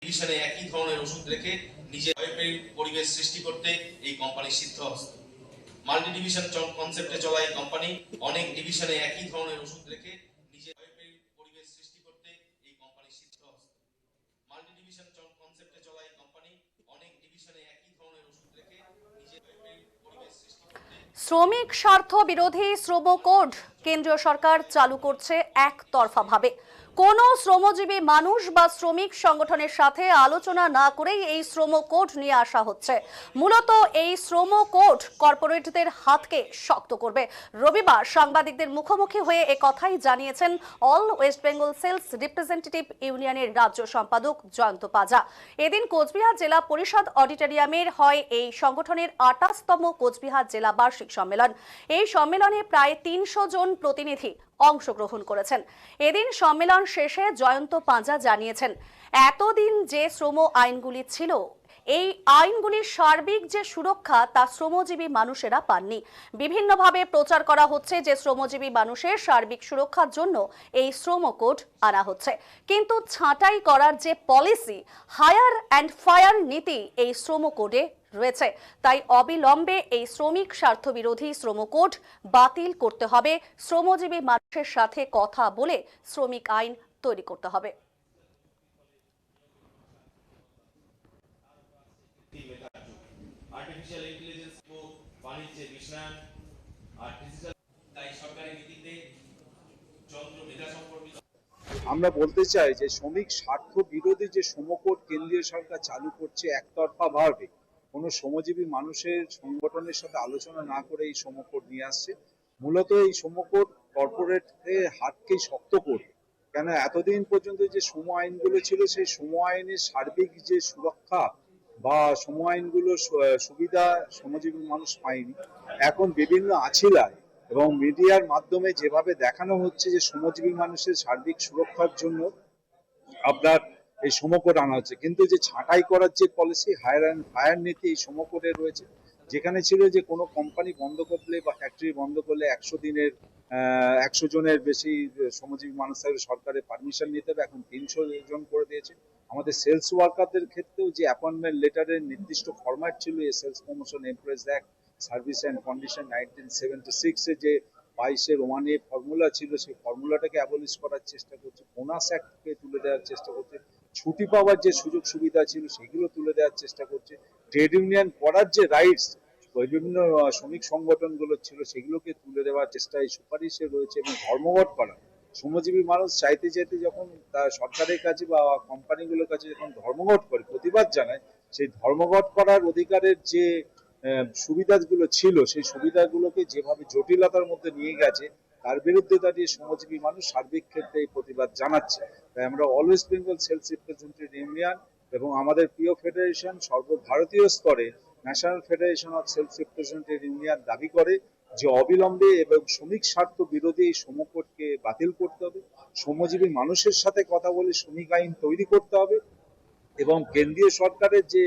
ডিভিশনে একই ধরনের ওষুধ রেখে নিজে পরিবেশ সৃষ্টি করতে এই কোম্পানি সিদ্ধহস্ত। মাল্টি ডিভিশন কনসেপ্টে চলা এই কোম্পানি অনেক ডিভিশনে একই ধরনের ওষুধ রেখে নিজে পরিবেশ সৃষ্টি করতে এই কোম্পানি সিদ্ধহস্ত। মাল্টি ডিভিশন কনসেপ্টে চলা এই কোম্পানি অনেক ডিভিশনে একই ধরনের ওষুধ রেখে নিজে পরিবেশ সৃষ্টি করতে। শ্রমিক স্বার্থ বিরোধী শ্রম কোড কেন্দ্রীয় সরকার চালু করছে একতরফাভাবে। কোনো শ্রমজীবী মানুষ বা শ্রমিক সংগঠনের সাথে আলোচনা না করেই এই শ্রম কোড নিয়ে আসা হচ্ছে। মূলত এই শ্রম কোড কর্পোরেটদের হাতকে শক্ত করবে। রবিবার সাংবাদিকদের মুখোমুখি হয়ে একথাই জানিয়েছেন all West Bengal sales representative ইউনিয়নের রাজ্য সম্পাদক জয়ন্ত পাজা। এদিন কোচবিহার জেলা পরিষদ অডিটোরিয়ামের হয় এই সংগঠনের 28তম কোচবিহার জেলা বার্ষিক সম্মেলন। এই সম্মেলনে প্রায় 300 জন প্রতিনিধি অংশগ্রহণ করেছেন। এদিন সম্মেলন শেষে জয়ন্ত পাঁজা জানিয়েছেন, এতদিন যে শ্রম আইনগুলি ছিল, এই আইনগুলির সার্বিক যে সুরক্ষা তা শ্রমজীবী মানুষেরা পাননি। বিভিন্নভাবে প্রচার করা হচ্ছে যে শ্রমজীবী মানুষের সার্বিক সুরক্ষার জন্য এই শ্রম কোড আনা হচ্ছে, কিন্তু ছাঁটাই করার যে পলিসি, হায়ার অ্যান্ড ফায়ার নীতি এই শ্রম কোডে রয়েছে। তাই অবিলম্বে এই শ্রমিক স্বার্থ বিরোধী শ্রম কোড বাতিল করতে হবে। শ্রমজীবী মানুষের সাথে কথা বলে শ্রমিক আইন তৈরি করতে হবে। আর্টিফিশিয়াল ইন্টেলিজেন্স ও বাণিজ্যে বিশ্বায়ন আর ডিজিটাল, তাই সরকারি নীতিতে যন্ত্র মেধা সম্পর্কিত আমরা বলতে চাই যে শ্রমিক স্বার্থ বিরোধী যে শ্রমকোড কেন্দ্রীয় সরকার চালু করছে একতরফা ভাবে, কোনো শ্রমজীবী মানুষের সংগঠনের সাথে আলোচনা না করে এই শ্রমকোড নিয়ে আসছে। মূলত এই শ্রমকোড কর্পোরেটের হাতকেই শক্ত করবে। কেন এতদিন পর্যন্ত যে শ্রম আইনগুলো ছিল, সেই শ্রম আইনের সার্বিক যে সুরক্ষা বা শ্রম আইনগুলো সুবিধা শ্রমজীবী মানুষ পায়নি। এখন বিভিন্ন আছিলায় এবং মিডিয়ার মাধ্যমে যেভাবে দেখানো হচ্ছে যে শ্রমজীবী মানুষের সার্বিক সুরক্ষার জন্য আপনার এই শ্রমকোড আনা হচ্ছে, কিন্তু যে ছাঁটাই করার যে পলিসি, হায়ার অ্যান্ড ফায়ার নীতি এই শ্রমকোডে রয়েছে। যেখানে ছিল যে কোনো কোম্পানি বন্ধ করলে বা ফ্যাক্টরি বন্ধ করলে 100 জনের বেশি শ্রমজীবী মানুষ থাকলে সরকারের পারমিশন নিতে হবে, এখন 300 জন করে দিয়েছে। আমাদের সেলস ওয়ার্কারদের ক্ষেত্রেও যে অ্যাপয়েন্টমেন্ট লেটারের নির্দিষ্ট ফরম্যাট ছিল, এই sales promotion employees act service and condition 1976 যে 22(1)A ফর্মুলা ছিল, সেই ফর্মুলাটাকে অ্যাবলিশ করার চেষ্টা করছে। বোনাস অ্যাক্টকে তুলে দেওয়ার চেষ্টা করছে। ছুটি পাওয়ার যে সুযোগ সুবিধা ছিল সেগুলো তুলে দেওয়ার চেষ্টা করছে। ট্রেড ইউনিয়ন করার যে রাইটস বিভিন্ন শ্রমিক সংগঠনগুলো ছিল সেগুলোকে তুলে দেওয়ার চেষ্টা এই সুপারিশে রয়েছে। এবং ধর্মঘট করা, শ্রমজীবী মানুষ চাইতে চাইতে যখন তার সরকারের কাছে বা কোম্পানিগুলোর কাছে যখন ধর্মঘট করে প্রতিবাদ জানায়, সেই ধর্মঘট করার অধিকারের যে সুবিধাগুলো ছিল, সেই সুবিধাগুলোকে যেভাবে জটিলতার মধ্যে নিয়ে গেছে, তার বিরুদ্ধে দাঁড়িয়ে শ্রমজীবী মানুষ সার্বিক ক্ষেত্রে এই প্রতিবাদ জানাচ্ছে। তাই আমরা all West Bengal sales representative union এবং আমাদের প্রিয় ফেডারেশন সর্বভারতীয় স্তরে national federation of sales representative union দাবি করে যে অবিলম্বে এবং শ্রমিক স্বার্থ বিরোধী এই শ্রমকোডকে বাতিল করতে হবে। শ্রমজীবী মানুষের সাথে কথা বলে শ্রমিক আইন তৈরি করতে হবে এবং কেন্দ্রীয় সরকারের যে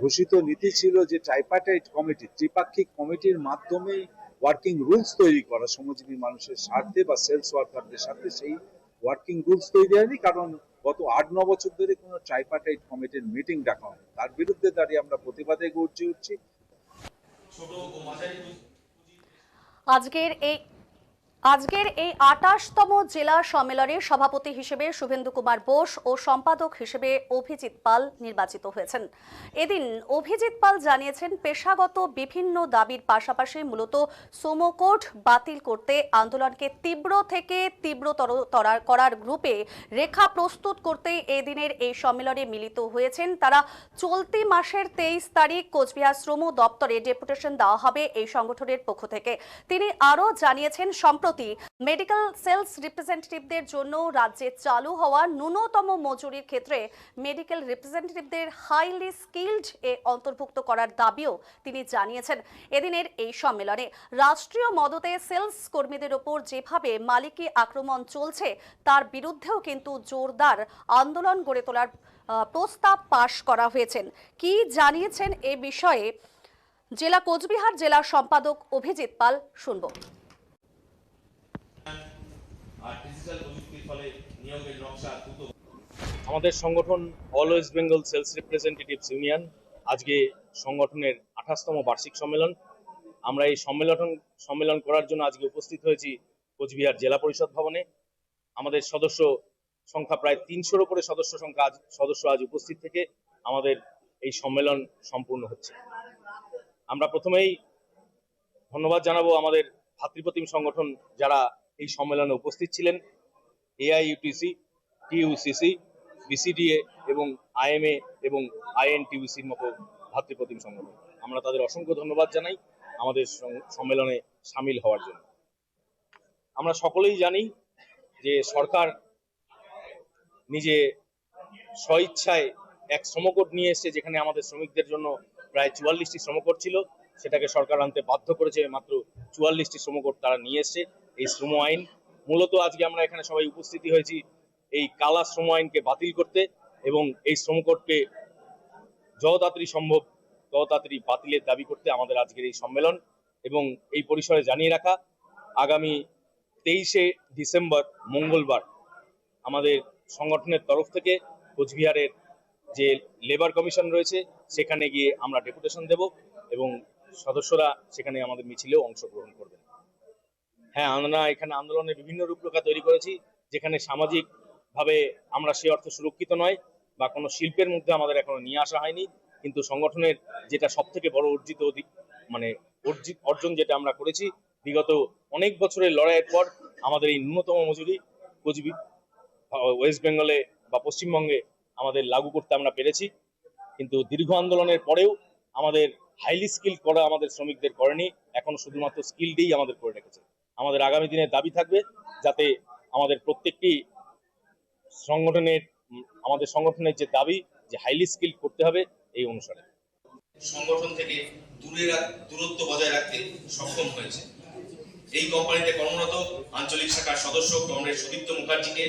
ঘোষিত নীতি ছিল যে ট্রাইপার্টাইট কমিটি, ত্রিপাক্ষিক কমিটির মাধ্যমে ওয়ার্কিং রুলস তৈরি করা শ্রমজীবী মানুষের স্বার্থে বা সেলস ওয়ার্কারদের সাথে, সেই ওয়ার্কিং রুলস তৈরি হয়নি, কারণ গত 8-9 বছর ধরে কোনো ট্রাইপার্টাইট কমিটির মিটিং ডাকা হয়নি। তার বিরুদ্ধে দাঁড়িয়ে আমরা প্রতিবাদে গর্জে উঠছি। আজকের এই 28তম জেলা সম্মেলনের সভাপতি হিসেবে শুভেন্দু কুমার বোস ও সম্পাদক হিসেবে অভিজিৎ পাল নির্বাচিত হয়েছেন। এদিন অভিজিৎ পাল জানিয়েছেন, পেশাগত বিভিন্ন দাবির পাশাপাশি মূলত শ্রম কোড বাতিল করতে আন্দোলনকে তীব্র থেকে তীব্রতর করার গ্রুপে রেখা প্রস্তুত করতে এদিনের এই সম্মেলনে মিলিত হয়েছেন তারা। চলতি মাসের 23 তারিখ কোচবিহার শ্রম দপ্তরে ডেপুটেশন দেওয়া হবে এই সংগঠনের পক্ষ থেকে। তিনি আরও জানিয়েছেন, সম্প্রতি মেডিকেল সেলস রিপ্রেজেন্টেটিভদের জন্য রাজ্যে চালু হওয়া ন্যূনতম মজুরির ক্ষেত্রে মেডিকেল রিপ্রেজেন্টেটিভদের হাইলি স্কিলড এ অন্তর্ভুক্ত করার দাবিও তিনি জানিয়েছেন। এদিনের এই সম্মেলনে রাষ্ট্রীয় মদতে সেলস কর্মীদের ওপর যেভাবে মালিকি আক্রমণ চলছে, তার বিরুদ্ধেও কিন্তু জোরদার আন্দোলন গড়ে তোলার প্রস্তাব পাশ করা হয়েছে। কি জানিয়েছেন এ বিষয়ে জেলা কোচবিহার জেলা সম্পাদক অভিজিৎ পাল, শুনব। আর ডিজিটাল প্রযুক্তির ফলে নিয়োগের নকশা দ্রুত আমাদের সংগঠন all West Bengal sales representatives union আজকে সংগঠনের 28তম বার্ষিক সম্মেলন। আমরা এই সম্মেলন করার জন্য আজকে উপস্থিত হয়েছি কোচবিহার জেলা পরিষদ ভবনে। আমাদের সদস্য সংখ্যা প্রায় 300-র উপরে সদস্য আজ উপস্থিত থেকে আমাদের এই সম্মেলন সম্পূর্ণ হচ্ছে। আমরা প্রথমেই ধন্যবাদ জানাবো আমাদের ভাতৃপ্রতিম সংগঠন যারা এই সম্মেলনে উপস্থিত ছিলেন, এআইইউটিসি, টিইউসিসি, বিসিডিএ এবং আইএমএ এবং আইএনটিইউসির মতো ভাতৃপ্রতিম সংগঠন। আমরা তাদের অসংখ্য ধন্যবাদ জানাই আমাদের সম্মেলনে সামিল হওয়ার জন্য। আমরা সকলেই জানি যে সরকার নিজে স্বইচ্ছায় এক শ্রমকোড নিয়ে এসেছে, যেখানে আমাদের শ্রমিকদের জন্য প্রায় 44টি শ্রমকোড ছিল, সেটাকে সরকার আনতে বাধ্য করেছে। মাত্র 44টি শ্রমকোড তারা নিয়ে এসেছে। এই শ্রম আইন মূলত আজকে আমরা এখানে সবাই উপস্থিতি হয়েছি এই কালা শ্রম আইনকে বাতিল করতে এবং এই শ্রমকোডকে যত তাড়াতাড়ি সম্ভব তত তাড়াতাড়ি বাতিলের দাবি করতে আমাদের আজকের এই সম্মেলন। এবং এই পরিসরে জানিয়ে রাখা, আগামী 23শে ডিসেম্বর মঙ্গলবার আমাদের সংগঠনের তরফ থেকে কোচবিহারের যে লেবার কমিশন রয়েছে সেখানে গিয়ে আমরা ডেপুটেশন দেব এবং সদস্যরা সেখানে আমাদের মিছিলেও অংশগ্রহণ করবেন। হ্যাঁ, আমরা এখানে আন্দোলনের বিভিন্ন রূপরেখা তৈরি করেছি, যেখানে সামাজিকভাবে আমরা সে অর্থে সুরক্ষিত নয় বা কোনো শিল্পের মধ্যে আমাদের এখনো নিয়ে আসা হয়নি, কিন্তু সংগঠনের যেটা সব থেকে বড় অর্জন যেটা আমরা করেছি বিগত অনেক বছরের লড়াইয়ের পর, আমাদের এই ন্যূনতম মজুরি ওয়েস্ট বেঙ্গলে বা পশ্চিমবঙ্গে আমাদের লাগু করতে আমরা পেরেছি। কিন্তু দীর্ঘ আন্দোলনের পরেও আমাদের হাইলি স্কিল করা আমাদের শ্রমিকদের করেনি, এখন শুধুমাত্র স্কিল দিয়েই আমাদের করে রেখেছে। আমাদের আগামী দিনের দাবি থাকবে যাতে আমাদের প্রত্যেকটি আমাদের সংগঠনের যে দাবি যে হাইলি স্কিল করতে হবে এই অনুসারে সংগঠন থেকে দূরত্ব বজায় রাখতে সক্ষম হয়েছে। এই কোম্পানিতে কর্মরত আঞ্চলিক শাখার সদস্য কমরেড সুদীপ্ত মুখার্জিকে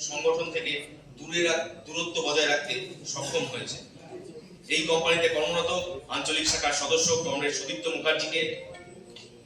সংগঠন থেকে দূরত্ব বজায় রাখতে সক্ষম হয়েছে। এই কোম্পানিতে কর্মরত আঞ্চলিক শাখার সদস্য কমরেড সুদীপ্ত মুখার্জিকে